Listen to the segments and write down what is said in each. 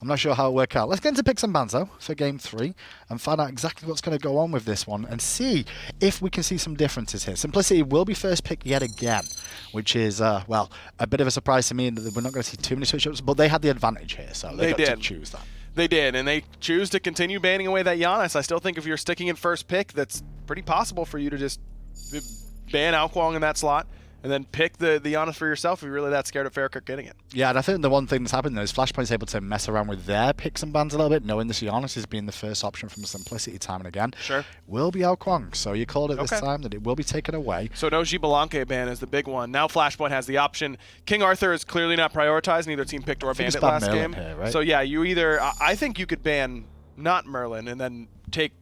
I'm not sure how it'll work out. Let's get into picks and bans, though, for Game 3 and find out exactly what's going to go on with this one and see if we can see some differences here. Simplicity will be first pick yet again, which is, well, a bit of a surprise to me that we're not going to see too many switch-ups, but they had the advantage here, so they got to choose that. They did, and they choose to continue banning away that Giannis. I still think if you're sticking in first pick, that's pretty possible for you to just ban Wukong in that slot and then pick the Giannis for yourself if you're really that scared of FaraKrik getting it. Yeah, and I think the one thing that's happened though is Flashpoint's able to mess around with their picks and bans a little bit, knowing this Giannis is being the first option from Simplicity time and again. Sure. Will be Wukong, so you called it this time that it will be taken away. So no Xbalanque ban is the big one. Now Flashpoint has the option. King Arthur is clearly not prioritized. Neither team picked or banned it last Merlin game. Here, right? So yeah, you either I think you could ban not Merlin and then take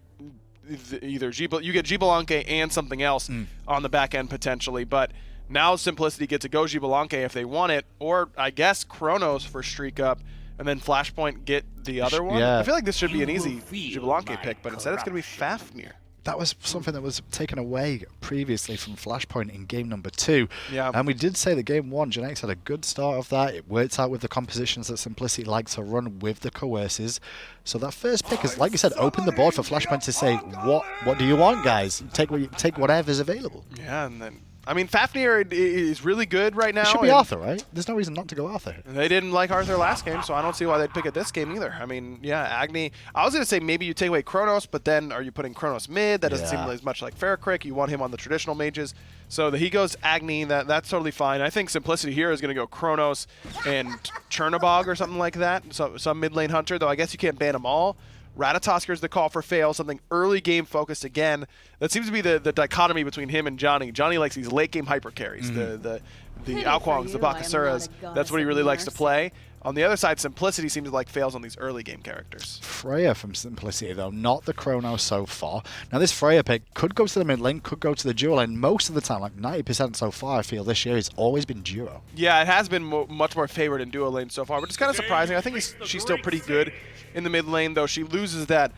either you get Xbalanque and something else on the back end potentially, but now Simplicity get to go Xbalanque if they want it, or I guess Chronos for StreakUp, and then Flashpoint get the other one. Yeah. I feel like this should be an easy Xbalanque pick, but instead it's going to be Fafnir. That was something that was taken away previously from Flashpoint in game number 2. Yeah. And we did say that game 1, Genetics had a good start of that. It worked out with the compositions that Simplicity likes to run with the coerces. So that first pick is, like you said, open the board for Flashpoint to say, what do you want, guys? Take whatever's available. Yeah, and then I mean, Fafnir is really good right now. It should be Arthur, right? There's no reason not to go Arthur. They didn't like Arthur last game, so I don't see why they'd pick it this game either. I mean, yeah, Agni. I was going to say maybe you take away Chronos, but then are you putting Chronos mid? That doesn't seem as much like FaraKrik. You want him on the traditional mages. So he goes Agni. That's totally fine. I think Simplicity here is going to go Chronos and Chernobog or something like that. So some mid lane hunter, though I guess you can't ban them all. Ratatoskr is the call for Faeles, something early game focused again. That seems to be the dichotomy between him and Dzoni. Dzoni likes these late game hyper carries, the Wukong's, the Bakasuras. That's what he really likes to play. On the other side, Simplicity seems to like Faeles on these early game characters. Freya from Simplicity, though, not the Chrono so far. Now, this Freya pick could go to the mid lane, could go to the duo lane. Most of the time, like 90% so far, I feel this year, it's always been duo. Yeah, it has been much more favored in duo lane so far, but it's kind of surprising. I think she's still pretty good in the mid lane, though. She loses that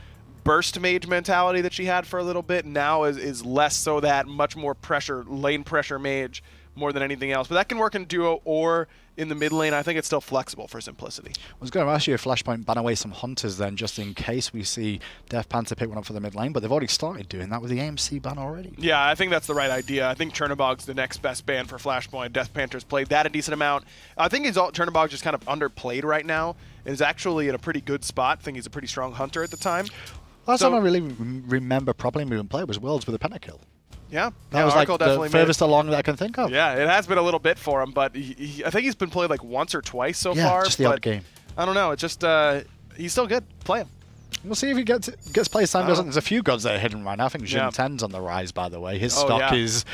burst mage mentality that she had for a little bit. Now is less so that much more pressure, lane pressure mage more than anything else. But that can work in duo or in the mid lane. I think it's still flexible for Simplicity. I was going to ask you if Flashpoint ban away some hunters then, just in case we see DeathPanter pick one up for the mid lane, but they've already started doing that with the AMC ban already. Yeah, I think that's the right idea. I think Chernobog's the next best ban for Flashpoint. DeathPanter's played that a decent amount. I think Chernobog just kind of underplayed right now and is actually in a pretty good spot. I think he's a pretty strong hunter at the time. Last time I really remember properly moving play was Worlds with a Pentakill. Yeah, that was like the furthest along that I can think of. Yeah, it has been a little bit for him, but I think he's been played like once or twice so far. Yeah, just the odd game. I don't know. It's just he's still good. Play him. We'll see if he gets players time. There's a few gods that are hidden right now. I think Jin 10's on the rise, by the way. His stock is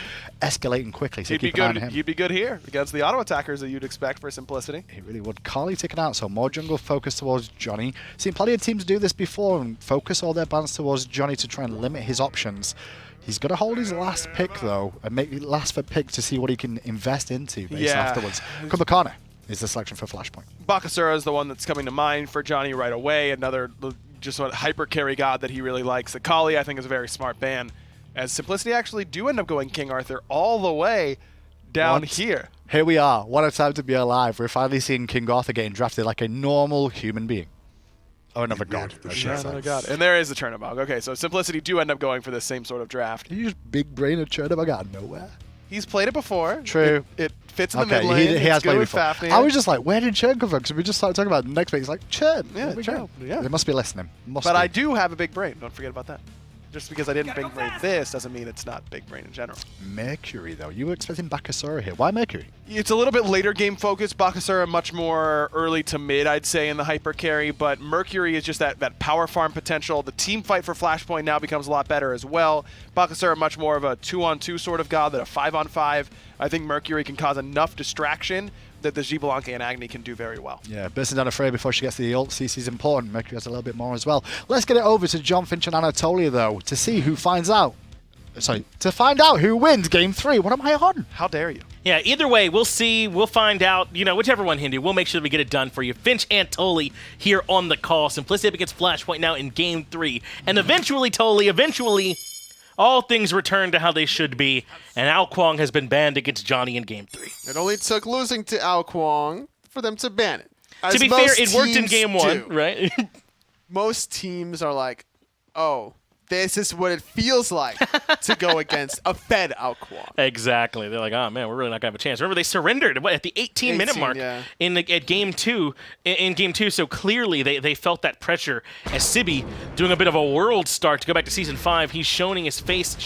escalating quickly, so keep an eye on him. He'd be good here against the auto attackers that you'd expect for Simplicity. He really would. Carly taken out, so more jungle focus towards Dzoni. Seen plenty of teams do this before and focus all their bans towards Dzoni to try and limit his options. He's got to hold his last pick, though, and make it last for pick to see what he can invest into afterwards. Kumbhakarna is the selection for Flashpoint. Bakasura is the one that's coming to mind for Dzoni right away. Another just sort of hyper carry god that he really likes. Akali, I think, is a very smart ban, as Simplicity actually do end up going King Arthur all the way down here. Here we are. What a time to be alive. We're finally seeing King Arthur getting drafted like a normal human being. Oh, another god. Yeah, another god. And there is the Chernobog. Okay, so Simplicity do end up going for the same sort of draft. You just big brain a Chernobog out of nowhere. He's played it before. True. It fits in the mid lane. He has played before. Fafnir. I was just like, where did Chern come from? Because we just started talking about the next pick. It's like, Chern. Yeah, Chern. Yeah. They must be listening. But I do have a big brain. Don't forget about that. Just because I didn't big brain this doesn't mean it's not big brain in general. Mercury, though. You were expecting Bakasura here. Why Mercury? It's a little bit later game focused. Bakasura much more early to mid, I'd say, in the hyper carry. But Mercury is just that power farm potential. The team fight for Flashpoint now becomes a lot better as well. Bakasura much more of a 2-on-2 sort of god than a 5-on-5. I think Mercury can cause enough distraction that the Xbalanque and Agni can do very well. Yeah, bursting down a Freya before she gets to the ult. CC is important. Mercury has a little bit more as well. Let's get it over to John Finch and Anatolia, though, to see who finds out. Sorry, to find out who wins Game 3. What am I on? How dare you? Yeah, either way, we'll see. We'll find out. You know, whichever one Hindu, we'll make sure that we get it done for you. Finch and Toli here on the call. Simplicity up against Flashpoint now in Game 3. And eventually, Toli, all things return to how they should be, and Wukong has been banned against Dzoni in Game 3. It only took losing to Wukong for them to ban it. To be fair, it worked in game 1, right? Most teams are like, oh, this is what it feels like to go against a fed Alquan. Exactly. They're like, oh man, we're really not gonna have a chance. Remember, they surrendered at the 18-minute mark at game 2. In game 2, so clearly they felt that pressure. As Sibi doing a bit of a world start to go back to season 5, he's showing his face,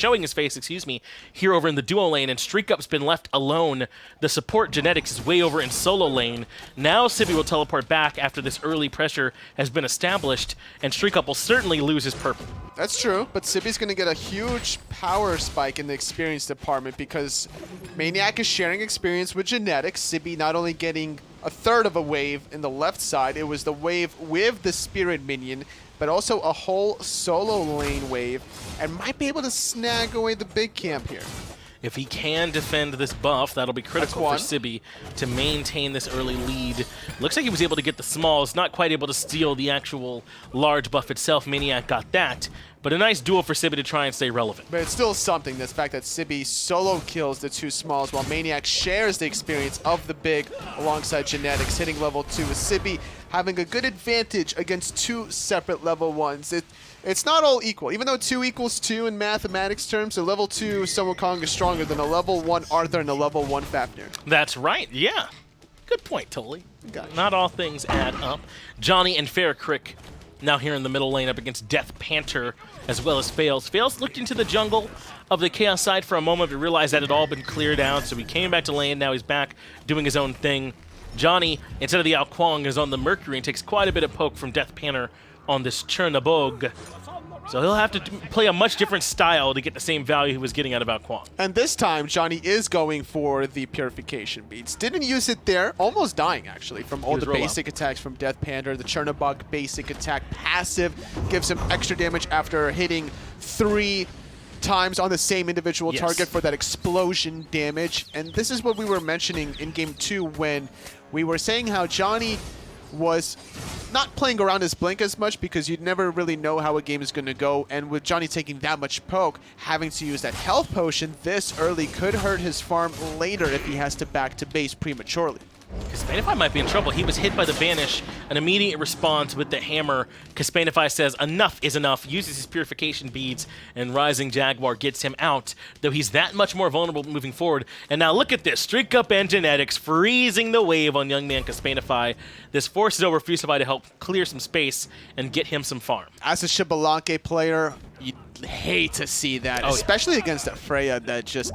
here over in the duo lane, and StreakUp's been left alone. The support Genetics is way over in solo lane. Now Sibi will teleport back after this early pressure has been established, and StreakUp will certainly lose his purple. That's true, but Sibi's going to get a huge power spike in the experience department because maniaKK is sharing experience with Genetics. Sibi not only getting a third of a wave in the left side, it was the wave with the Spirit minion, but also a whole solo lane wave, and might be able to snag away the big camp here. If he can defend this buff, that'll be critical for Sibi to maintain this early lead. Looks like he was able to get the smalls, not quite able to steal the actual large buff itself. maniaKK got that, but a nice duel for Sibi to try and stay relevant. But it's still something, this fact that Sibi solo kills the 2 smalls while maniaKK shares the experience of the big alongside Genetics, hitting level 2 with Sibi having a good advantage against 2 separate level 1s. It's not all equal. Even though 2 equals 2 in mathematics terms, a level 2 Wukong is stronger than a level 1 Arthur and a level 1 Fafnir. That's right, yeah. Good point, Tully. Gotcha. Not all things add up. Dzoni and FaraKrik now here in the middle lane up against DeathPanter as well as Faeles. Faeles looked into the jungle of the Chaos side for a moment but realized that it had all been cleared out, so he came back to lane. Now he's back doing his own thing. Dzoni, instead of the Wukong, is on the Mercury and takes quite a bit of poke from DeathPanter on this Chernobog. So he'll have to play a much different style to get the same value he was getting out of Wukong. And this time, Dzoni is going for the Purification Beads. Didn't use it there, almost dying actually from all the basic attacks from DeathPanter. The Chernobog basic attack passive gives him extra damage after hitting 3 times on the same individual target for that explosion damage. And this is what we were mentioning in game 2 when we were saying how Dzoni was not playing around his blink as much because you'd never really know how a game is going to go, and with Dzoni taking that much poke, having to use that health potion this early could hurt his farm later if he has to back to base prematurely. Kespainify might be in trouble. He was hit by the Banish. An immediate response with the hammer. Kespainify says enough is enough, uses his purification beads, and Rising Jaguar gets him out, though he's that much more vulnerable moving forward. And now look at this. StreakUp and Genetics freezing the wave on young man Kespainify. This forces over Fusify to help clear some space and get him some farm. As a Xbalanque player, you'd hate to see that, especially against a Freya that just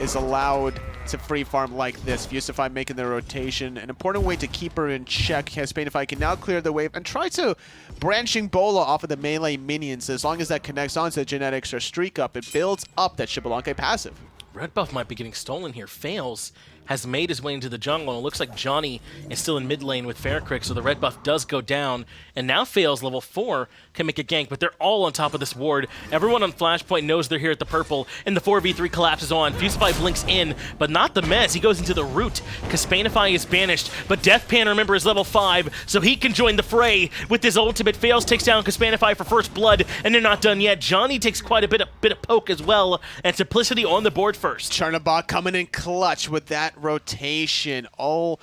is allowed to free farm like this. Fusify making the rotation, an important way to keep her in check. Kespainify can now clear the wave and try to branching Bola off of the melee minions. As long as that connects onto Genetics or StreakUp, it builds up that Xbalanque passive. Red buff might be getting stolen here. Faeles has made his way into the jungle, and it looks like Dzoni is still in mid lane with FaraKrik, so the red buff does go down, and now Faeles, level 4, can make a gank, but they're all on top of this ward. Everyone on Flashpoint knows they're here at the purple, and the 4v3 collapses on. Fusify blinks in, but not the mez. He goes into the root. Kespainify is banished, but DeathPanter, remember, is level 5, so he can join the fray with his ultimate. Faeles takes down Kespainify for first blood, and they're not done yet. Dzoni takes quite a bit of poke as well, and Simplicity on the board first. Chernobog coming in clutch with that rotation. Oh,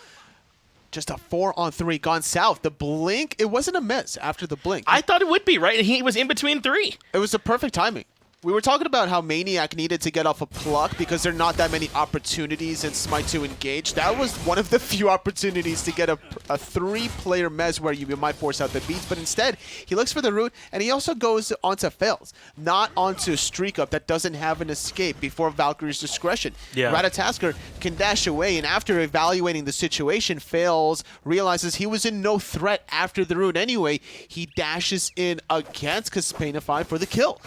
just a 4-on-3 gone south. The blink, it wasn't a miss after the blink. I thought it would be, right? He was in between 3. It was the perfect timing. We were talking about how maniaKK needed to get off a pluck because there are not that many opportunities in SMITE to engage. That was one of the few opportunities to get a 3-player mez where you might force out the beats, but instead, he looks for the root, and he also goes onto Faeles, not onto StreakUp that doesn't have an escape before Valkyrie's discretion. Yeah. Ratatoskr can dash away, and after evaluating the situation, Faeles realizes he was in no threat after the root anyway. He dashes in against Kespainify for the kill.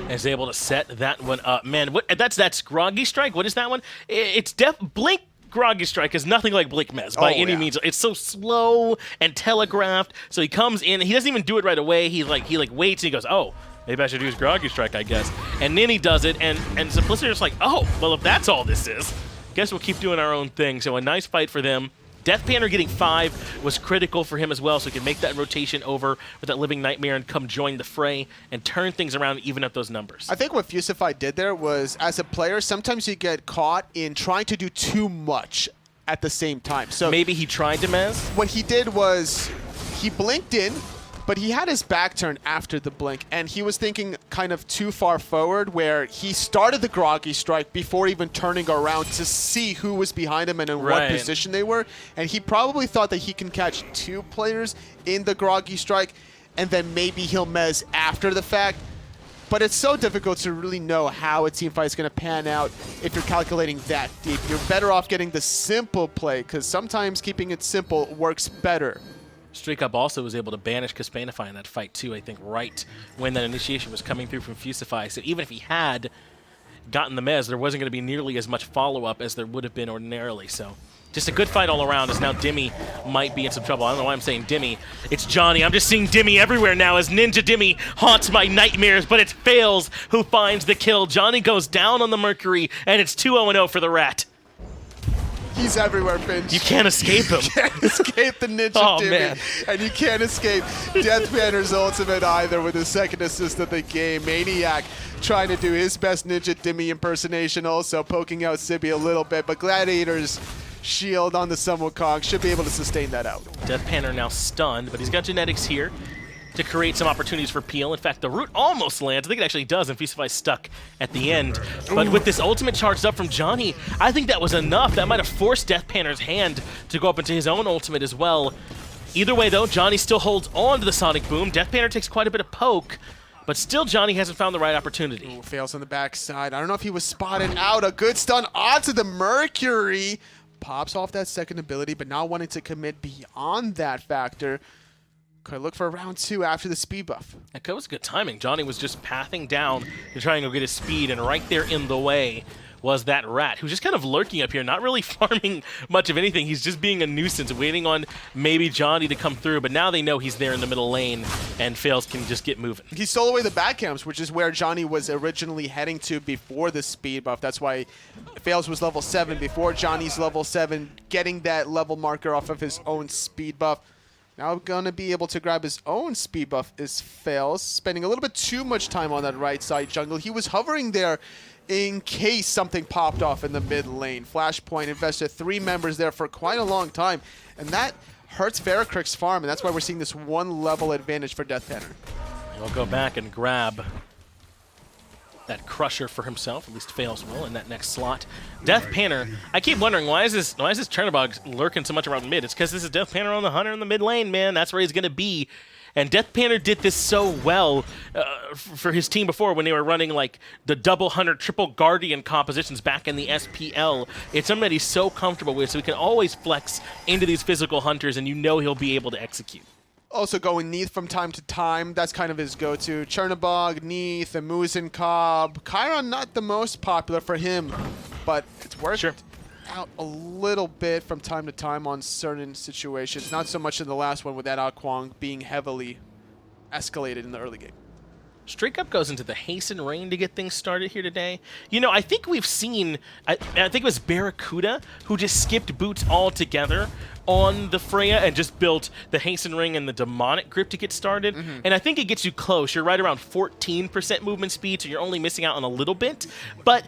Is able to set that one up. Man, that's Groggy Strike? What is that one? It's Blink Groggy Strike is nothing like Blink Mez by any means. It's so slow and telegraphed. So he comes in, he doesn't even do it right away. He waits and he goes, oh, maybe I should use Groggy Strike, I guess. And then he does it, and Simplicity is like, oh, well, if that's all this is, guess we'll keep doing our own thing. So a nice fight for them. DeathPanter getting 5 was critical for him as well, so he can make that rotation over with that Living Nightmare and come join the fray and turn things around and even up those numbers. I think what Fusify did there was, as a player, sometimes you get caught in trying to do too much at the same time. So maybe he tried to mez? What he did was he blinked in, but he had his back turned after the blink, and he was thinking kind of too far forward where he started the groggy strike before even turning around to see who was behind him and in what position they were. And he probably thought that he can catch 2 players in the groggy strike, and then maybe he'll mez after the fact. But it's so difficult to really know how a team fight is going to pan out if you're calculating that deep. You're better off getting the simple play, because sometimes keeping it simple works better. StreakUp also was able to banish Kespainify in that fight too, I think, right when that initiation was coming through from Fusify. So even if he had gotten the mez, there wasn't going to be nearly as much follow-up as there would have been ordinarily. So just a good fight all around, as now Dimmy might be in some trouble. I don't know why I'm saying Dimmy. It's Dzoni. I'm just seeing Dimmy everywhere now as Ninja Dimmy haunts my nightmares, but it's Faeles who finds the kill. Dzoni goes down on the Mercury, and it's 2-0-0 for the Rat. He's everywhere, Finch. You can't escape him. You can't escape the Ninja Dimmy. Man. And you can't escape DeathPanter's ultimate either with his second assist of the game. maniaKK trying to do his best Ninja Dimmy impersonation, also poking out Sibi a little bit, but Gladiator's shield on the Wukong should be able to sustain that out. DeathPanter now stunned, but he's got genetics here to create some opportunities for Peel. In fact, the root almost lands. I think it actually does, and Fusify stuck at the end. But with this ultimate charged up from Dzoni, I think that was enough. That might have forced DeathPanter's hand to go up into his own ultimate as well. Either way, though, Dzoni still holds on to the Sonic Boom. DeathPanter takes quite a bit of poke, but still Dzoni hasn't found the right opportunity. Ooh, Faeles on the backside. I don't know if he was spotted out. A good stun onto the Mercury. Pops off that second ability, but not wanting to commit beyond that factor. Could look for round 2 after the speed buff. That was good timing. Dzoni was just pathing down to try and go get his speed, and right there in the way was that Rat, who's just kind of lurking up here, not really farming much of anything. He's just being a nuisance, waiting on maybe Dzoni to come through, but now they know he's there in the middle lane, and Faeles can just get moving. He stole away the back camps, which is where Dzoni was originally heading to before the speed buff. That's why Faeles was level 7 before Dzoni's level 7, getting that level marker off of his own speed buff. Now going to be able to grab his own speed buff is Faeles, spending a little bit too much time on that right side jungle. He was hovering there in case something popped off in the mid lane. Flashpoint invested 3 members there for quite a long time, and that hurts FaraKrik's farm, and that's why we're seeing this 1 level advantage for DeathPanter. He'll go back and grab that Crusher for himself, at least Faeles will, in that next slot. DeathPanter, I keep wondering, why is this Chernobog lurking so much around mid? It's because this is DeathPanter on the Hunter in the mid lane, man. That's where he's going to be. And DeathPanter did this so well for his team before when they were running like the double Hunter, triple Guardian compositions back in the SPL. It's something that he's so comfortable with, so he can always flex into these physical Hunters, and you know he'll be able to execute. Also going Neath from time to time. That's kind of his go-to. Chernobog, Neath, Muzen Cobb. Chiron not the most popular for him, but it's worked out a little bit from time to time on certain situations. Not so much in the last one with that Wukong being heavily escalated in the early game. StreakUp goes into the Hasten Rain to get things started here today. You know, I think we've seen, I think it was Barracuda who just skipped boots altogether on the Freya and just built the Hasten Ring and the Demonic Grip to get started. And I think it gets you close. You're right around 14% movement speed, so you're only missing out on a little bit. But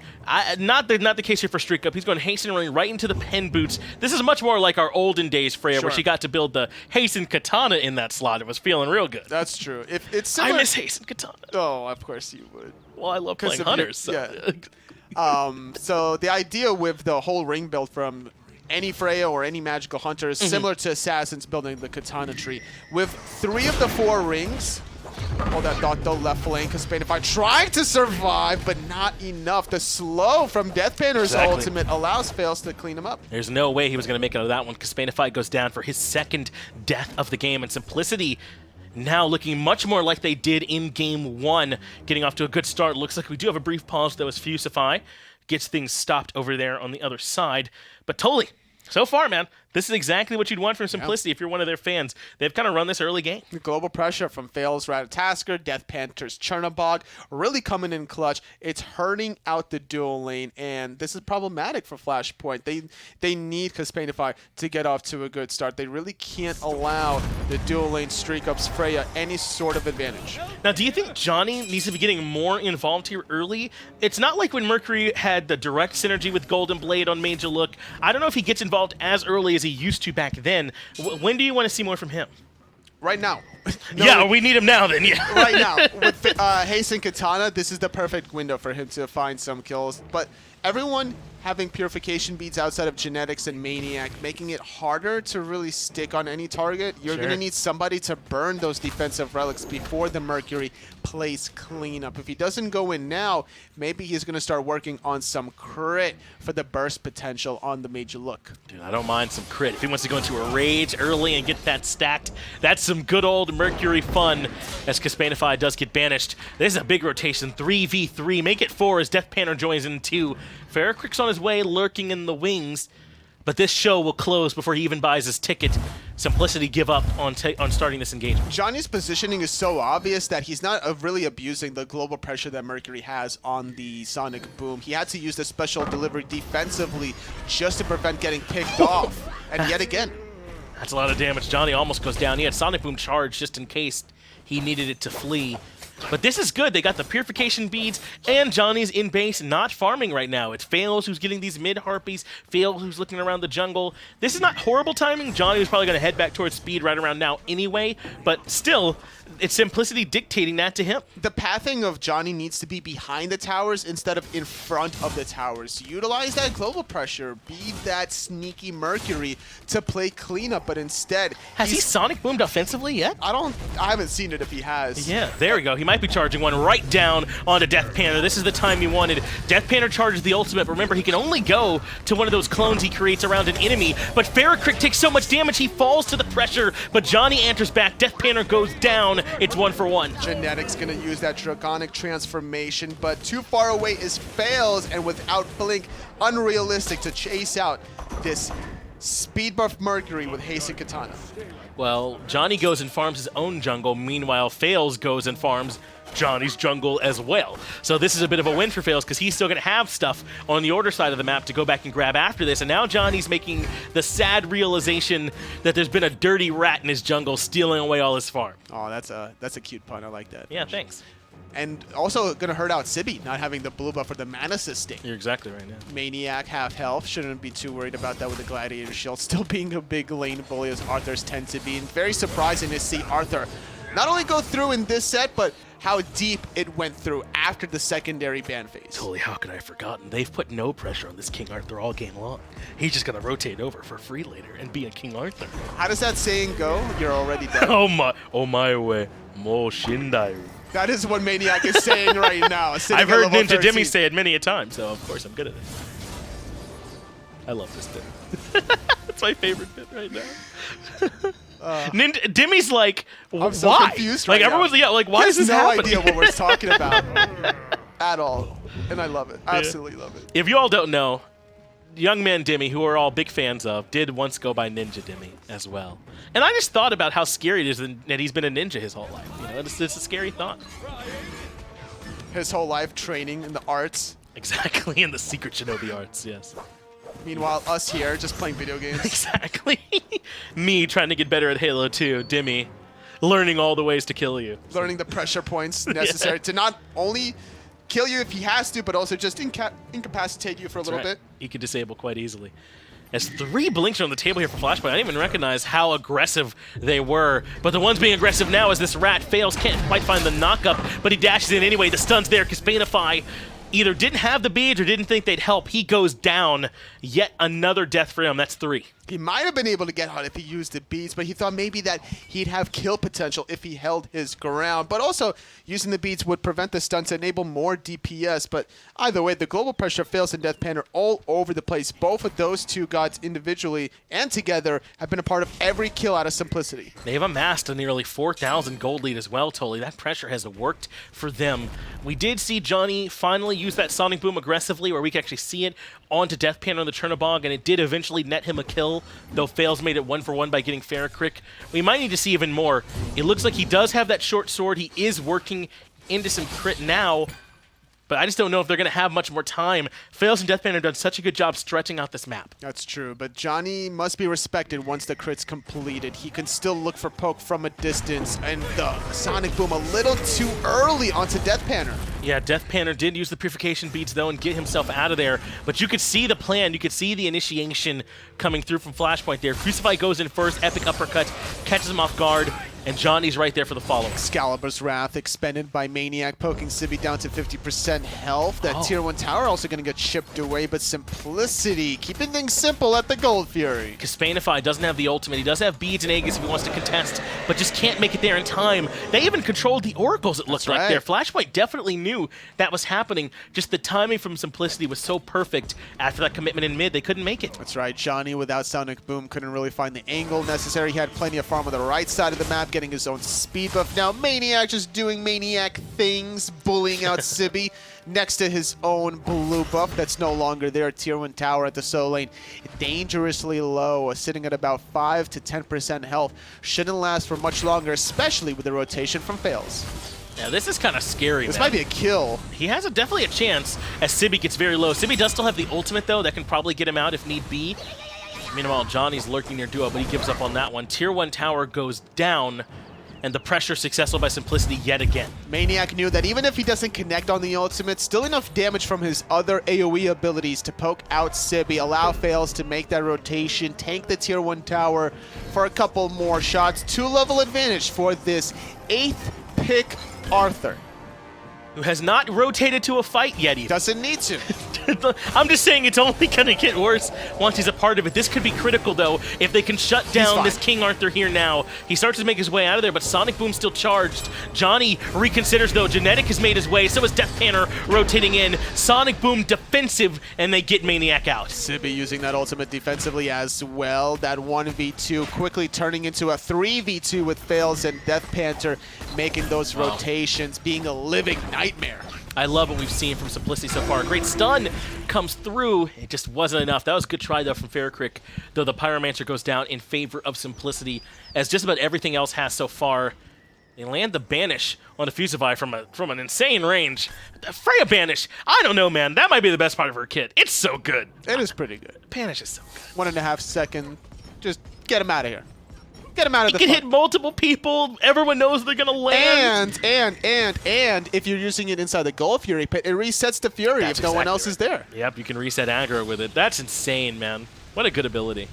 not the case here for StreakUp. He's going Hasten Ring right into the pen boots. This is much more like our olden days Freya, where she got to build the Hasten Katana in that slot. It was feeling real good. That's true. If it's similar, I miss Hasten Katana. Oh, of course you would. Well, I love playing Hunters. So. Yeah. So the idea with the whole ring build from any Freya or any magical hunter is similar to Assassins building the Katana tree. With 3 of the 4 rings, oh, that dot though left flank, Kespainify trying to survive, but not enough. The slow from DeathPanter's ultimate allows Faeles to clean him up. There's no way he was going to make it out of that one. Kespainify goes down for his 2nd death of the game, and Simplicity now looking much more like they did in Game 1, getting off to a good start. Looks like we do have a brief pause, though, as Fusify gets things stopped over there on the other side. But Toli, so far, man, This is exactly what you'd want from Simplicity if you're one of their fans. They've kind of run this early game. The global pressure from Faeles, Ratatoskr, DeathPanter's Chernobog really coming in clutch. It's hurting out the dual lane, and this is problematic for Flashpoint. They need Kespainify to get off to a good start. They really can't allow the dual lane StreakUp's Freya any sort of advantage. Now, do you think Dzoni needs to be getting more involved here early? It's not like when Mercury had the direct synergy with Golden Blade on Major Look. I don't know if he gets involved as early as he used to back then. When do you want to see more from him? Right now. Yeah, we need him now then, yeah. Right now. With Hasten Katana, this is the perfect window for him to find some kills. But everyone having purification beads outside of genetics and maniac, making it harder to really stick on any target. You're going to need somebody to burn those defensive relics before the Mercury plays cleanup. If he doesn't go in now, maybe he's going to start working on some crit for the burst potential on the Major Look. Dude, I don't mind some crit. If he wants to go into a rage early and get that stacked, that's some good old Mercury fun as Kespainify does get banished. This is a big rotation, 3v3. Make it 4 as DeathPanter joins in 2. FaraKrik's on his way, lurking in the wings, but this show will close before he even buys his ticket. Simplicity give up on starting this engagement. Johnny's positioning is so obvious that he's not really abusing the global pressure that Mercury has on the Sonic Boom. He had to use the special delivery defensively just to prevent getting picked off. And yet again. That's a lot of damage. Johnny almost goes down. He had Sonic Boom charged just in case he needed it to flee. But this is good. They got the purification beads, and Johnny's in base not farming right now. It's Faeles who's getting these mid-harpies, Faeles who's looking around the jungle. This is not horrible timing. Johnny was probably going to head back towards speed right around now anyway, but still, it's Simplicity dictating that to him. The pathing of Johnny needs to be behind the towers instead of in front of the towers. Utilize that global pressure, be that sneaky Mercury to play cleanup, but instead... Has he Sonic Boomed offensively yet? I haven't seen it if he has. Yeah, there we go. He might be charging one right down onto DeathPanter. This is the time he wanted. DeathPanter charges the ultimate, but remember, he can only go to one of those clones he creates around an enemy, but FaraKrik takes so much damage, he falls to the pressure, but Johnny enters back. DeathPanter goes down. It's 1-for-1. Genetics gonna use that Draconic transformation, but too far away is Faeles, and without Blink, unrealistic to chase out this speed buff Mercury with Hasten Katana. Well, Johnny goes and farms his own jungle. Meanwhile, Faeles goes and farms Johnny's jungle as well. So this is a bit of a win for Faeles because he's still going to have stuff on the order side of the map to go back and grab after this. And now Johnny's making the sad realization that there's been a dirty rat in his jungle stealing away all his farm. Oh, that's a cute pun. I like that. Yeah, thanks. And also going to hurt out Sibi, not having the blue buff for the mana sustain. You're exactly right now. Maniac, half health. Shouldn't be too worried about that with the Gladiator Shield. Still being a big lane bully as Arthur's tend to be. And very surprising to see Arthur not only go through in this set, but how deep it went through after the secondary ban phase. Totally, how could I have forgotten? They've put no pressure on this King Arthur all game long. He's just going to rotate over for free later and be a King Arthur. How does that saying go? You're already dead. Oh my way, mo shindai. That is what Maniac is saying right now. I've heard Ninja Dimmy say it many a time, so of course I'm good at it. I love this bit. It's my favorite bit right now. Dimmy's like, I'm so why? confused like right everyone's now. yeah, like why is this happening? He has no idea what we're talking about at all, and I love it. Absolutely love it. If you all don't know, young man Dimmy, who we're all big fans of, did once go by Ninja Dimmy as well. And I just thought about how scary it is that he's been a ninja his whole life. You know, it's a scary thought. His whole life training in the arts. Exactly, in the secret shinobi arts, yes. Meanwhile, us here just playing video games. Exactly. Me trying to get better at Halo 2, Dimmy learning all the ways to kill you. Learning the pressure points necessary to not only kill you if he has to, but also just incapacitate you for a little bit. He could disable quite easily. As 3 blinks are on the table here for Flashpoint, I didn't even recognize how aggressive they were. But the ones being aggressive now is this rat. Faeles can't quite find the knockup, but he dashes in anyway. The stun's there. Kespainify either didn't have the beads or didn't think they'd help. He goes down. Yet another death for him. That's 3. He might have been able to get out if he used the beads, but he thought maybe that he'd have kill potential if he held his ground. But also, using the beads would prevent the stun to enable more DPS. But either way, the global pressure Faeles and DeathPanter all over the place. Both of those two gods individually and together have been a part of every kill out of Simplicity. They've amassed a nearly 4,000 gold lead as well, Totally. That pressure has worked for them. We did see Johnny finally use that Sonic Boom aggressively, where we can actually see it onto DeathPanter on the Chernobog, and it did eventually net him a kill. kill, though Faeles made it 1-for-1 by getting FaraKrik. We might need to see even more. It looks like he does have that short sword. He is working into some crit now, but I just don't know if they're going to have much more time. Faeles and DeathPanter have done such a good job stretching out this map. That's true, but Dzoni must be respected once the crit's completed. He can still look for poke from a distance, and the Sonic Boom a little too early onto DeathPanter. Yeah, DeathPanter did use the Purification Beads, though, and get himself out of there. But you could see the plan. You could see the initiation coming through from Flashpoint there. Fusify goes in first, epic uppercut, catches him off guard, and Johnny's right there for the follow. Excalibur's Wrath expended by maniaK, poking Sibi down to 50% health. That Tier 1 tower also going to get chipped away, but Simplicity keeping things simple at the Gold Fury. Kespainify doesn't have the ultimate. He does have beads and Aegis if he wants to contest, but just can't make it there in time. They even controlled the oracles, it looked like there. Flashpoint definitely knew that was happening. Just the timing from Simplicity was so perfect. After that commitment in mid, they couldn't make it. That's right. Dzoni without Sonic Boom couldn't really find the angle necessary. He had plenty of farm on the right side of the map, getting his own speed buff. Now maniaK just doing maniaK things, bullying out Sibi next to his own blue buff that's no longer there. Tier 1 tower at the solo lane, dangerously low, sitting at about 5 to 10% health. Shouldn't last for much longer, especially with the rotation from Faeles. Yeah, this is kind of scary, This man. might be a kill. He has definitely a chance as Sibi gets very low. Sibi does still have the ultimate, though, that can probably get him out if need be. Meanwhile, Johnny's lurking near duo, but he gives up on that one. Tier 1 tower goes down, and the pressure successful by Simplicity yet again. maniaK knew that even if he doesn't connect on the ultimate, still enough damage from his other AoE abilities to poke out Sibi, allow Faeles to make that rotation, tank the Tier 1 tower for a couple more shots. 2-level advantage for this 8th pick Arthur. Who has not rotated to a fight yet either. Doesn't need to. I'm just saying it's only going to get worse once he's a part of it. This could be critical, though, if they can shut down this King Arthur here now. He starts to make his way out of there, but Sonic Boom's still charged. Johnny reconsiders, though. Genetic has made his way. So is DeathPanter rotating in. Sonic Boom defensive, and they get maniaK out. Sibi using that ultimate defensively as well. That 1v2 quickly turning into a 3v2 with Faeles and DeathPanter making those rotations, being a living nightmare. I love what we've seen from Simplicity so far. A great stun comes through. It just wasn't enough. That was a good try, though, from FaraKrik, though the Pyromancer goes down in favor of Simplicity, as just about everything else has so far. They land the Banish on the Fusify from an insane range. The Freya Banish, I don't know, man. That might be the best part of her kit. It's so good. It is pretty good. Banish is so good. 1.5 second. Just get him out of here. Get him out of the He can fight. hit multiple people. Everyone knows they're going to land. And if you're using it inside the Gold Fury pit, it resets the Fury if no one else is there. Yep, you can reset aggro with it. That's insane, man. What a good ability.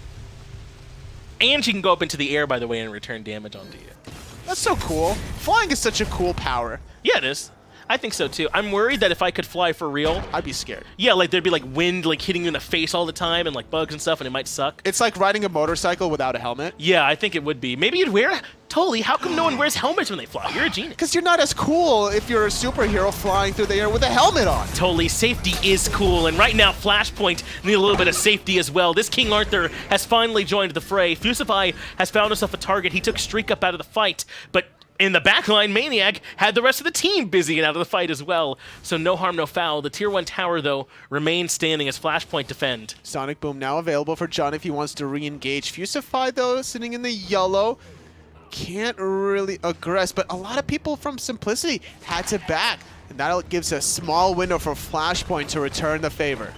And she can go up into the air, by the way, and return damage onto you. That's so cool. Flying is such a cool power. Yeah, it is. I think so, too. I'm worried that if I could fly for real... I'd be scared. Yeah, like there'd be like wind like hitting you in the face all the time and like bugs and stuff, and it might suck. It's like riding a motorcycle without a helmet. Yeah, I think it would be. Maybe you'd wear... Totally, how come no one wears helmets when they fly? You're a genius. Because you're not as cool if you're a superhero flying through the air with a helmet on. Totally, safety is cool, and right now Flashpoint need a little bit of safety as well. This King Arthur has finally joined the fray. Fusify has found himself a target. He took StreakUp out of the fight, but in the backline, maniaK had the rest of the team busy and out of the fight as well. So no harm, no foul. The Tier 1 tower, though, remains standing as Flashpoint defend. Sonic Boom now available for John if he wants to re-engage. Fusify, though, sitting in the yellow. Can't really aggress, but a lot of people from Simplicity had to back. And that gives a small window for Flashpoint to return the favor.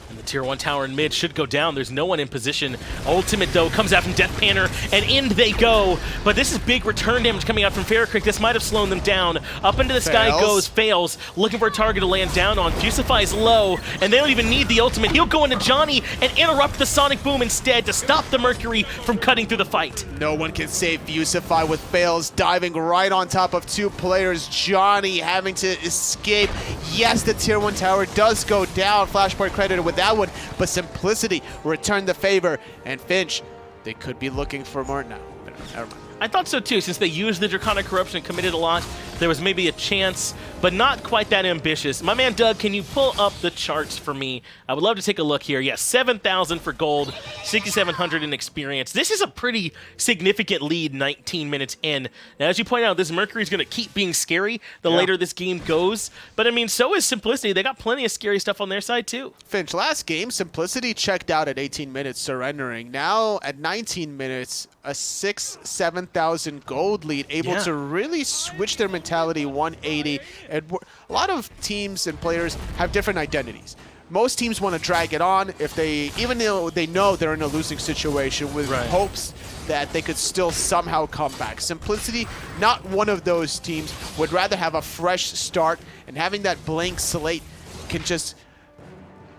And the Tier 1 tower in mid should go down. There's no one in position. Ultimate, though, comes out from DeathPanter, and in they go. But this is big return damage coming out from FaraKrik. This might have slowed them down. Up into the sky goes Faeles, looking for a target to land down on. Fusify's low, and they don't even need the ultimate. He'll go into Johnny and interrupt the Sonic Boom instead to stop the Mercury from cutting through the fight. No one can save Fusify with Faeles diving right on top of two players. Johnny having to escape. Yes, the Tier 1 tower does go down. Flashpoint credited with that one, but Simplicity returned the favor. And Finch, they could be looking for more now. Never mind. I thought so too, since they used the Draconic Corruption and committed a lot. There was maybe a chance, but not quite that ambitious. My man Doug, can you pull up the charts for me? I would love to take a look here. Yes, 7,000 for gold, 6,700 in experience. This is a pretty significant lead 19 minutes in. Now, as you point out, this Mercury is going to keep being scary the later this game goes. But, I mean, so is Simplicity. They got plenty of scary stuff on their side, too. Finch, last game, Simplicity checked out at 18 minutes, surrendering. Now, at 19 minutes, a 7,000 gold lead, able to really switch their mentality 180. And a lot of teams and players have different identities. Most teams want to drag it on if they, even though they know they're in a losing situation, with hopes that they could still somehow come back. Simplicity, not one of those teams, would rather have a fresh start, and having that blank slate can just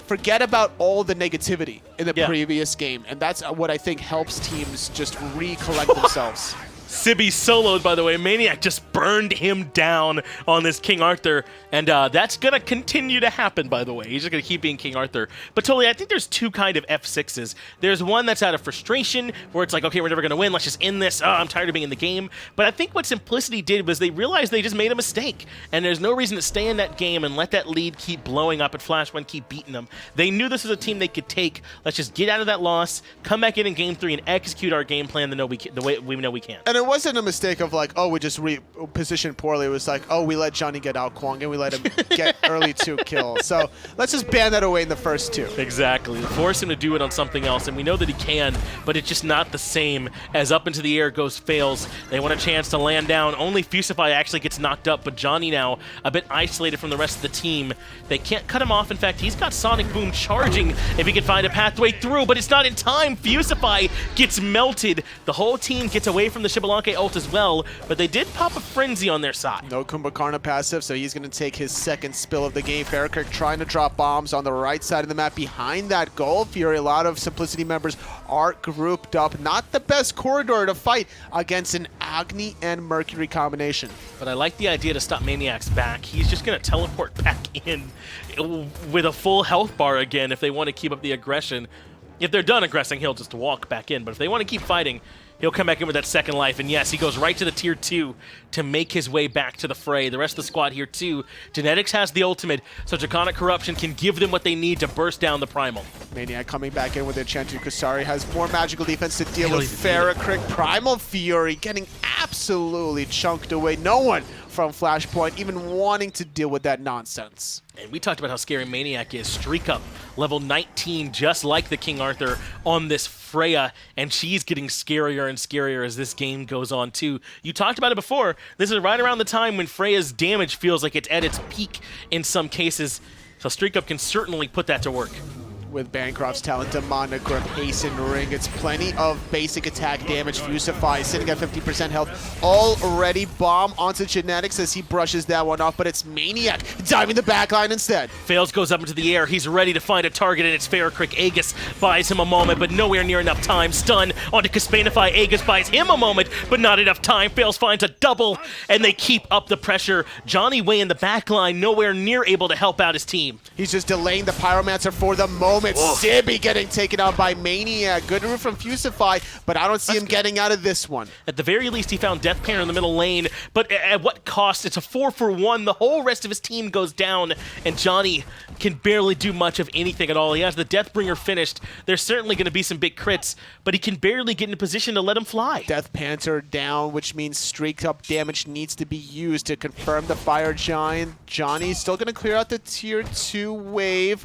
forget about all the negativity in the previous game, and that's what I think helps teams just recollect themselves. Sibi soloed, by the way. maniaKK just burned him down on this King Arthur, and that's going to continue to happen, by the way. He's just going to keep being King Arthur. But totally, I think there's two kind of F6s. There's one that's out of frustration, where it's like, okay, we're never going to win. Let's just end this. Oh, I'm tired of being in the game. But I think what Simplicity did was they realized they just made a mistake, and there's no reason to stay in that game and let that lead keep blowing up at Flash 1, keep beating them. They knew this was a team they could take. Let's just get out of that loss, come back in Game 3, and execute our game plan the way we know we can. And it wasn't a mistake of like, oh, we just repositioned poorly. It was like, oh, we let Dzoni get out Kwong and we let him get early 2 kills. So let's just ban that away in the first 2. Exactly. Force him to do it on something else, and we know that he can, but it's just not the same as up into the air goes Faeles. They want a chance to land down. Only Fusify actually gets knocked up, but Dzoni now a bit isolated from the rest of the team. They can't cut him off. In fact, he's got Sonic Boom charging if he can find a pathway through, but it's not in time. Fusify gets melted. The whole team gets away from the Xbalanque ult as well, but they did pop a frenzy on their side. No Kumbhakarna passive, so he's going to take his second spill of the game. FaraKrik trying to drop bombs on the right side of the map behind that goal. Fury, a lot of Simplicity members are grouped up. Not the best corridor to fight against an Agni and Mercury combination. But I like the idea to stop maniaKK's back. He's just going to teleport back in with a full health bar again if they want to keep up the aggression. If they're done aggressing, he'll just walk back in. But if they want to keep fighting, he'll come back in with that second life. And yes, he goes right to the tier 2 to make his way back to the fray. The rest of the squad here too. Genetics has the ultimate, so Draconic Corruption can give them what they need to burst down the Primal. maniaKK coming back in with Enchanted Kusari has more magical defense to deal with FaraKrik. Primal Fury getting absolutely chunked away. No one from Flashpoint even wanting to deal with that nonsense. And we talked about how scary maniaKK is. StreakUp, level 19, just like the King Arthur on this Freya, and she's getting scarier and scarier as this game goes on too. You talked about it before. This is right around the time when Freya's damage feels like it's at its peak in some cases, so StreakUp can certainly put that to work. With Bancroft's talent, Demonic Grip, Hasten Ring, it's plenty of basic attack damage. Fusify sitting at 50% health already. Bomb onto Genetics as he brushes that one off, but it's maniaKK diving the backline instead. Faeles goes up into the air. He's ready to find a target, and it's FaraKrik. Aegis buys him a moment, but nowhere near enough time. Stun onto Kespainify. Aegis buys him a moment, but not enough time. Faeles finds a double, and they keep up the pressure. Dzoni way in the backline, nowhere near able to help out his team. He's just delaying the Pyromancer for the moment. Sibi getting taken out by maniaKK. Good move from Fusify, but I don't see him getting out of this one. At the very least, he found DeathPanter in the middle lane, but at what cost? It's a 4-for-1. The whole rest of his team goes down, and Dzoni can barely do much of anything at all. He has the Deathbringer finished. There's certainly going to be some big crits, but he can barely get in a position to let him fly. DeathPanter down, which means StreakUp damage needs to be used to confirm the Fire Giant. Dzoni's still going to clear out the tier 2 wave,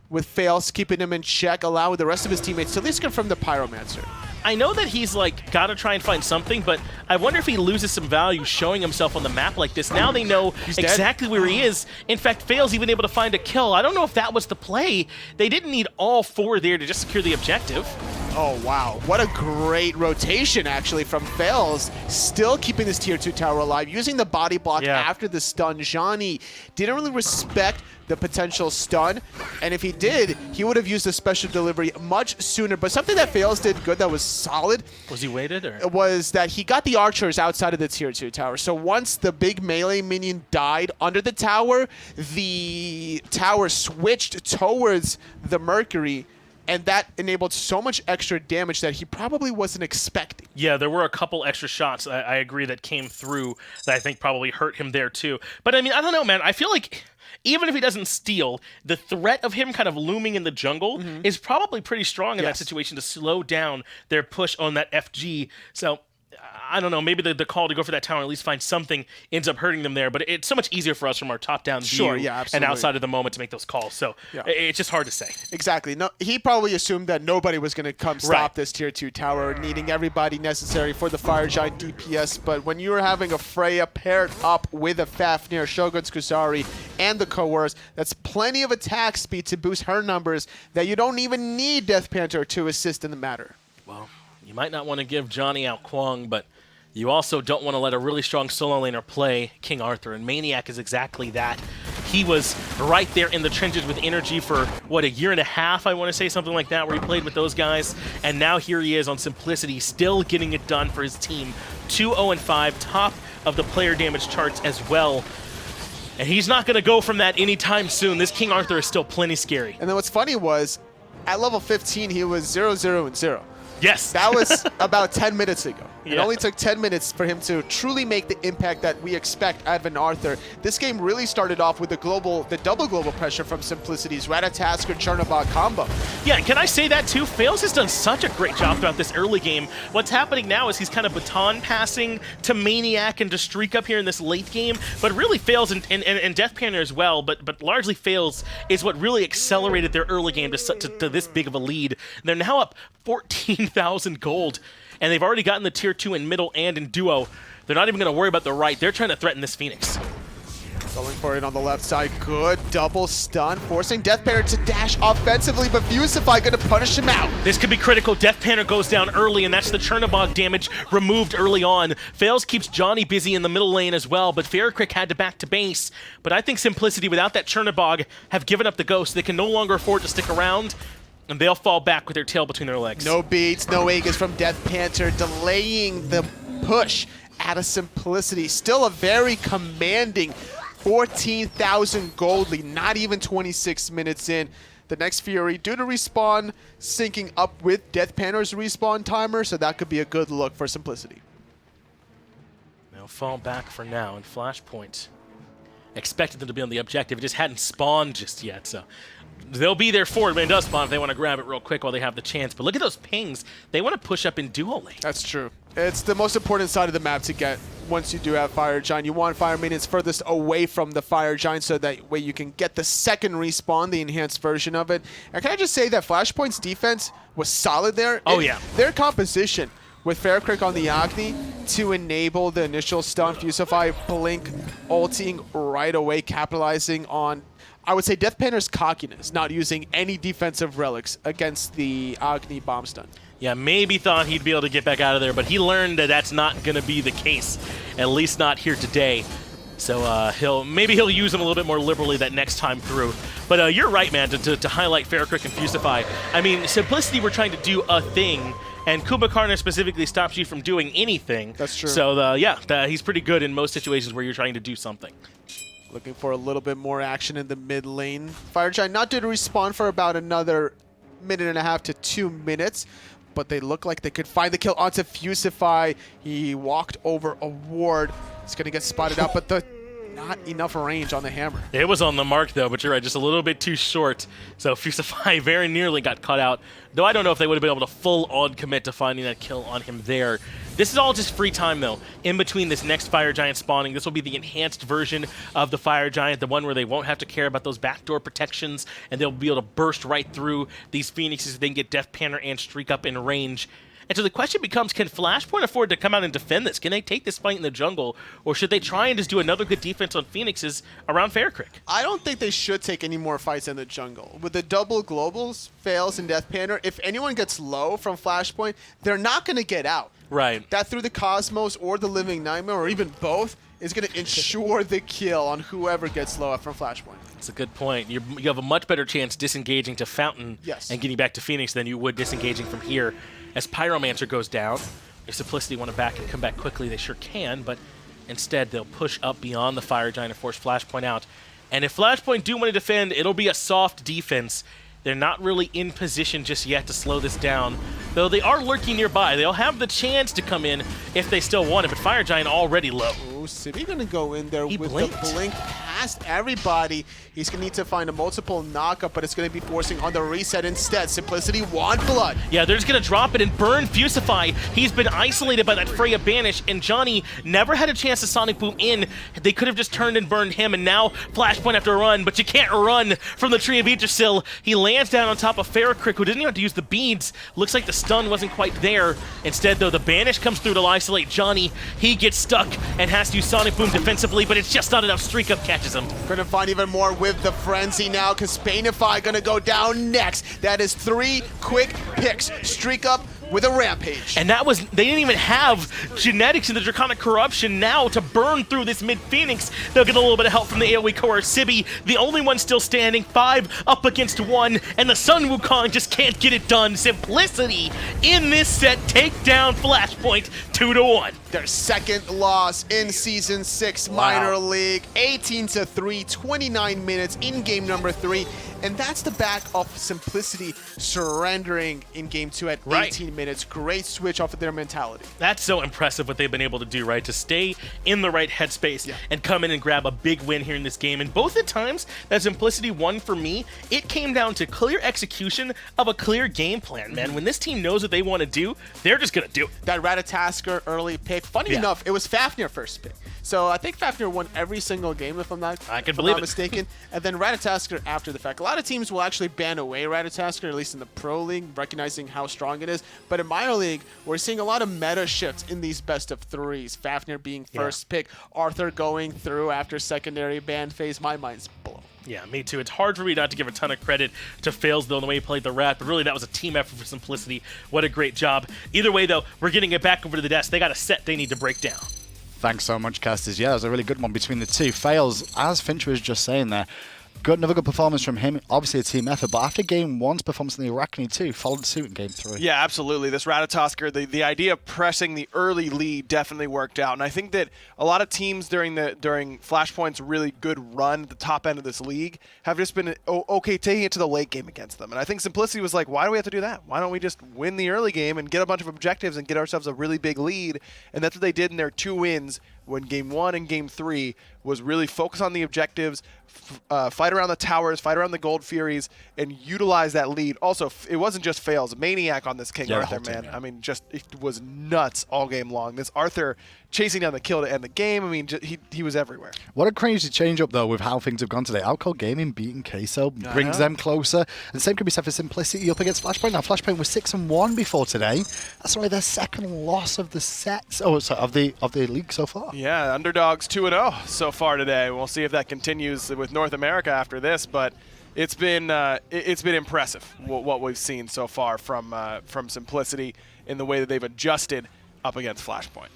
with Faeles keeping him in check, allowing the rest of his teammates to at least confirm the Pyromancer. I know that he's like got to try and find something, but I wonder if he loses some value showing himself on the map like this. Now they know exactly where he is. In fact, Faeles even able to find a kill. I don't know if that was the play. They didn't need all 4 there to just secure the objective. Oh, wow. What a great rotation, actually, from Faeles. Still keeping this tier 2 tower alive, using the body block after the stun. Dzoni didn't really respect the potential stun, and if he did, he would have used a special delivery much sooner. But something that Faeles did good that was solid. Was he waited, or? Was that he got the archers outside of the tier 2 tower. So once the big melee minion died under the tower switched towards the Mercury, and that enabled so much extra damage that he probably wasn't expecting. Yeah, there were a couple extra shots, I agree, that came through that I think probably hurt him there too. But I mean, I don't know, man. I feel like even if he doesn't steal, the threat of him kind of looming in the jungle is probably pretty strong in that situation to slow down their push on that FG. So I don't know, maybe the call to go for that tower, at least find something, ends up hurting them there. But it's so much easier for us from our top-down view and outside of the moment to make those calls. So it's just hard to say. Exactly. No, he probably assumed that nobody was going to come stop this Tier 2 tower, needing everybody necessary for the Fire Giant DPS. But when you are having a Freya paired up with a Fafnir, Shogun's Kusari, and the Coerce, that's plenty of attack speed to boost her numbers that you don't even need DeathPanter to assist in the matter. Well, you might not want to give Dzoni out Kwong, but you also don't want to let a really strong solo laner play King Arthur, and maniaKK is exactly that. He was right there in the trenches with energy for, what, a year and a half, I want to say, something like that, where he played with those guys, and now here he is on Simplicity, still getting it done for his team. 2-0-5, top of the player damage charts as well. And he's not going to go from that anytime soon. This King Arthur is still plenty scary. And then what's funny was, at level 15, he was 0-0-0. Yes. That was about 10 minutes ago. It only took 10 minutes for him to truly make the impact that we expect out of an Arthur. This game really started off with the double global pressure from Simplicity's Ratatoskr Chernobog combo. Yeah, can I say that too? Faeles has done such a great job throughout this early game. What's happening now is he's kind of baton passing to maniaKK and to StreakUp here in this late game, but really Faeles and DeathPanter as well, but largely Faeles is what really accelerated their early game to this big of a lead. They're now up 14,000 gold. And they've already gotten the tier 2 in middle and in duo. They're not even going to worry about the right. They're trying to threaten this Phoenix. Going for it on the left side. Good double stun, forcing DeathPanter to dash offensively, but Fusify going to punish him out. This could be critical. DeathPanter goes down early, and that's the Chernobog damage removed early on. Faeles keeps Dzoni busy in the middle lane as well, but FaraKrik had to back to base. But I think Simplicity, without that Chernobog, have given up the ghost. They can no longer afford to stick around, and they'll fall back with their tail between their legs. No beats, no Aegis from DeathPanter, delaying the push out of Simplicity. Still a very commanding 14,000 gold lead, not even 26 minutes in. The next Fury, due to respawn, syncing up with DeathPanter's respawn timer, so that could be a good look for Simplicity. They'll fall back for now, and Flashpoint expected them to be on the objective. It just hadn't spawned just yet, so they'll be there for it when it does spawn if they want to grab it real quick while they have the chance. But look at those pings. They want to push up in duo lane. That's true. It's the most important side of the map to get once you do have Fire Giant. You want Fire Minions furthest away from the Fire Giant so that way you can get the second respawn, the enhanced version of it. And can I just say that Flashpoint's defense was solid there? Oh, yeah. Their composition with FaraKrik on the Agni to enable the initial stun, Fusify, Blink, ulting right away, capitalizing on, I would say, DeathPanter's cockiness, not using any defensive relics against the Agni bomb stun. Yeah, maybe thought he'd be able to get back out of there, but he learned that that's not going to be the case, at least not here today. So maybe he'll use them a little bit more liberally that next time through. But you're right, man, to highlight FaraKrik and Fusify. I mean, Simplicity were trying to do a thing, and Kumbhakarna specifically stops you from doing anything. That's true. So, he's pretty good in most situations where you're trying to do something. Looking for a little bit more action in the mid lane. Fire Giant not due to respawn for about another minute and a half to 2 minutes, but they look like they could find the kill onto Fusify. He walked over a ward. He's going to get spotted out, but not enough range on the hammer. It was on the mark, though, but you're right, just a little bit too short. So Fusify very nearly got caught out, though I don't know if they would have been able to full-on commit to finding that kill on him there. This is all just free time, though, in between this next Fire Giant spawning. This will be the enhanced version of the Fire Giant, the one where they won't have to care about those backdoor protections, and they'll be able to burst right through these Phoenixes if they can get DeathPanter and StreakUp in range. And so the question becomes, can Flashpoint afford to come out and defend this? Can they take this fight in the jungle, or should they try and just do another good defense on Phoenixes around FaraKrik? I don't think they should take any more fights in the jungle. With the double globals, Faeles and DeathPanter, if anyone gets low from Flashpoint, they're not going to get out. Right. That through the Cosmos or the Living Nightmare, or even both, is going to ensure the kill on whoever gets low from Flashpoint. That's a good point. You have a much better chance disengaging to Fountain and getting back to Phoenix than you would disengaging from here. As Pyromancer goes down, if Simplicity want to back and come back quickly, they sure can, but instead they'll push up beyond the Fire Giant and force Flashpoint out. And if Flashpoint do want to defend, it'll be a soft defense. They're not really in position just yet to slow this down, though they are lurking nearby. They'll have the chance to come in if they still want it, but Fire Giant already low. Oh, Sibi gonna go in there He with blinked. the blink past everybody. He's gonna need to find a multiple knockup, but it's gonna be forcing on the reset instead. Simplicity want blood. Yeah, they're just going to drop it and burn Fusify. He's been isolated by that Freya banish, and Dzoni never had a chance to Sonic Boom in. They could have just turned and burned him, and now Flashpoint after a run, but you can't run from the Tree of Yggdrasil. He lands down on top of FaraKrik, who didn't even have to use the beads. Looks like the stun wasn't quite there. Instead, though, the banish comes through to isolate Dzoni. He gets stuck and has to use Sonic Boom defensively, but it's just not enough. StreakUp catches him. Gonna find even more with the frenzy now. Kespainify gonna go down next. That is 3 quick picks. StreakUp with a rampage. And that was, they didn't even have genetics in the Draconic Corruption now to burn through this mid-Phoenix. They'll get a little bit of help from the AoE core. Sibi, the only one still standing, 5 up against 1, and the Sun Wukong just can't get it done. Simplicity in this set take down Flashpoint 2-1. Their second loss in Season 6 Minor League. 18-3, 29 minutes in game number 3. And that's the back of Simplicity surrendering in game 2 at 18 minutes. Great switch off of their mentality. That's so impressive what they've been able to do, right? To stay in the right headspace and come in and grab a big win here in this game. And both the times that Simplicity won for me, it came down to clear execution of a clear game plan, man. When this team knows what they want to do, they're just going to do it. That Ratatoskr early pick, funny enough, it was Fafnir first pick. So I think Fafnir won every single game, if I'm not mistaken. And then Ratatoskr after the fact. A lot of teams will actually ban away Ratatoskr, at least in the Pro League, recognizing how strong it is. But in Minor League, we're seeing a lot of meta shifts in these best of threes. Fafnir being first pick, Arthur going through after secondary ban phase. My mind's blown. Yeah, me too. It's hard for me not to give a ton of credit to Faeles, though, in the way he played the Rat, but really that was a team effort for Simplicity. What a great job. Either way, though, we're getting it back over to the desk. They got a set they need to break down. Thanks so much, Casters. Yeah, it was a really good one between the two. Faeles, as Finch was just saying there, another good performance from him. Obviously a team effort, but after game 1's performance in the Agni too, followed suit in game 3. Yeah, absolutely. This Ratatoskr, the idea of pressing the early lead definitely worked out. And I think that a lot of teams during Flashpoint's really good run at the top end of this league have just been okay taking it to the late game against them. And I think Simplicity was like, why do we have to do that? Why don't we just win the early game and get a bunch of objectives and get ourselves a really big lead? And that's what they did in their 2 wins when game 1 and game 3 was really focus on the objectives, fight around the towers, fight around the Gold Furies, and utilize that lead. Also, it wasn't just Faeles. Maniac on this King Arthur, man. Team, I mean, just it was nuts all game long. This Arthur chasing down the kill to end the game. I mean, he was everywhere. What a crazy change up, though, with how things have gone today. Outcall Gaming beating Queso brings them closer. And same could be said for Simplicity up against Flashpoint. Now, Flashpoint was 6-1 before today. That's only their second loss of the sets. Oh, sorry, of the league so far. Yeah, underdogs 2-0 so far today. We'll see if that continues with North America after this, but it's been impressive what we've seen so far from Simplicity in the way that they've adjusted up against Flashpoint.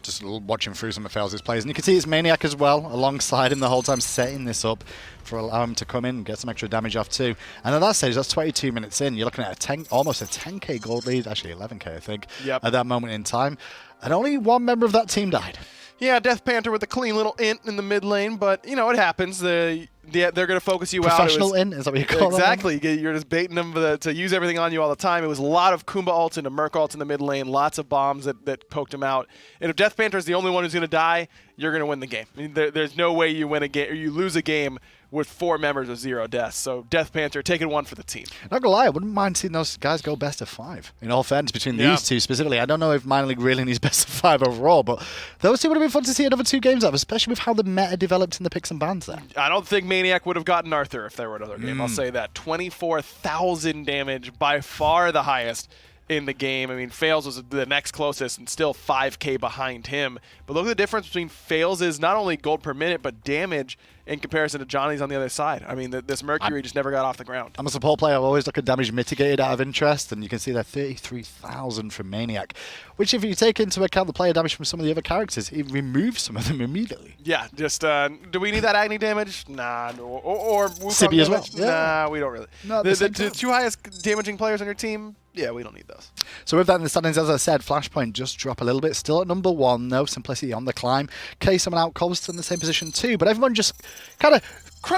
Just watching through some of Faeles' plays, and you can see it's Maniac as well alongside him the whole time, setting this up for allow him to come in and get some extra damage off too. And at that stage, that's 22 minutes in. You're looking at almost a 10k gold lead, actually 11k I think, at that moment in time. And only one member of that team died. Yeah, DeathPanter with a clean little int in the mid lane, but you know it happens. They're going to focus you out. Professional int, is that what you call it? Exactly. You're just baiting them to use everything on you all the time. It was a lot of Kumbha ults into Merc ults in the mid lane, lots of bombs that poked him out. And if DeathPanter is the only one who's going to die, you're going to win the game. I mean, there's no way you win a game or you lose a game with 4 members of 0 deaths. So DeathPanter taking one for the team. Not gonna lie, I wouldn't mind seeing those guys go best of 5. In all fairness, between these two specifically, I don't know if Minor League really needs best of 5 overall, but those two would have been fun to see another 2 games of, especially with how the meta developed in the picks and bans there. I don't think Maniac would have gotten Arthur if there were another game. I'll say that. 24,000 damage, by far the highest in the game. I mean, Faeles was the next closest and still 5k behind him. But look at the difference between Faeles is not only gold per minute, but damage in comparison to Johnny's on the other side. I mean, this Mercury just never got off the ground. I'm a support player. I always look at damage mitigated out of interest, and you can see there 33,000 from Maniac, which if you take into account the player damage from some of the other characters, it removes some of them immediately. Yeah, just, do we need that Agni damage? Nah. Or Wukong Sibi as well. Nah, we don't really. No, the 2 highest damaging players on your team, Yeah, we don't need those. So with that in the standings, as I said, Flashpoint just drop a little bit. Still at number 1, no Simplicity on the climb. Case someone out coast in the same position too, but everyone just kind of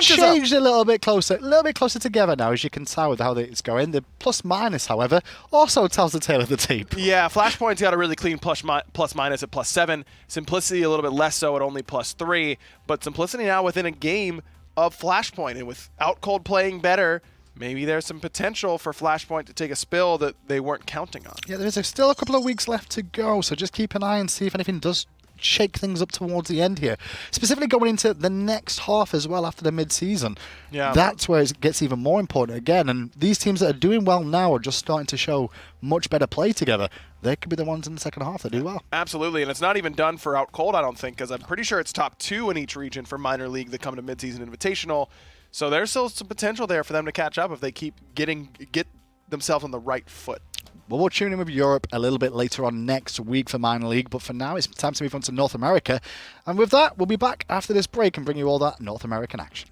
changed a little bit closer together now, as you can tell with how it's going. The plus minus, however, also tells the tale of the tape. Yeah, Flashpoint's got a really clean plus minus at +7. Simplicity a little bit less so at only +3, but Simplicity now within a game of Flashpoint, and with Out Cold playing better, maybe there's some potential for Flashpoint to take a spill that they weren't counting on. Yeah, there's still a couple of weeks left to go, so just keep an eye and see if anything does shake things up towards the end here. Specifically going into the next half as well after the mid-season. Yeah. That's where it gets even more important again, and these teams that are doing well now are just starting to show much better play together. They could be the ones in the second half that do well. Absolutely, and it's not even done for Out Cold, I don't think, because I'm pretty sure it's top 2 in each region for Minor League that come to mid-season invitational. So there's still some potential there for them to catch up if they keep get themselves on the right foot. Well, we'll tune in with Europe a little bit later on next week for Minor League, but for now it's time to move on to North America. And with that, we'll be back after this break and bring you all that North American action.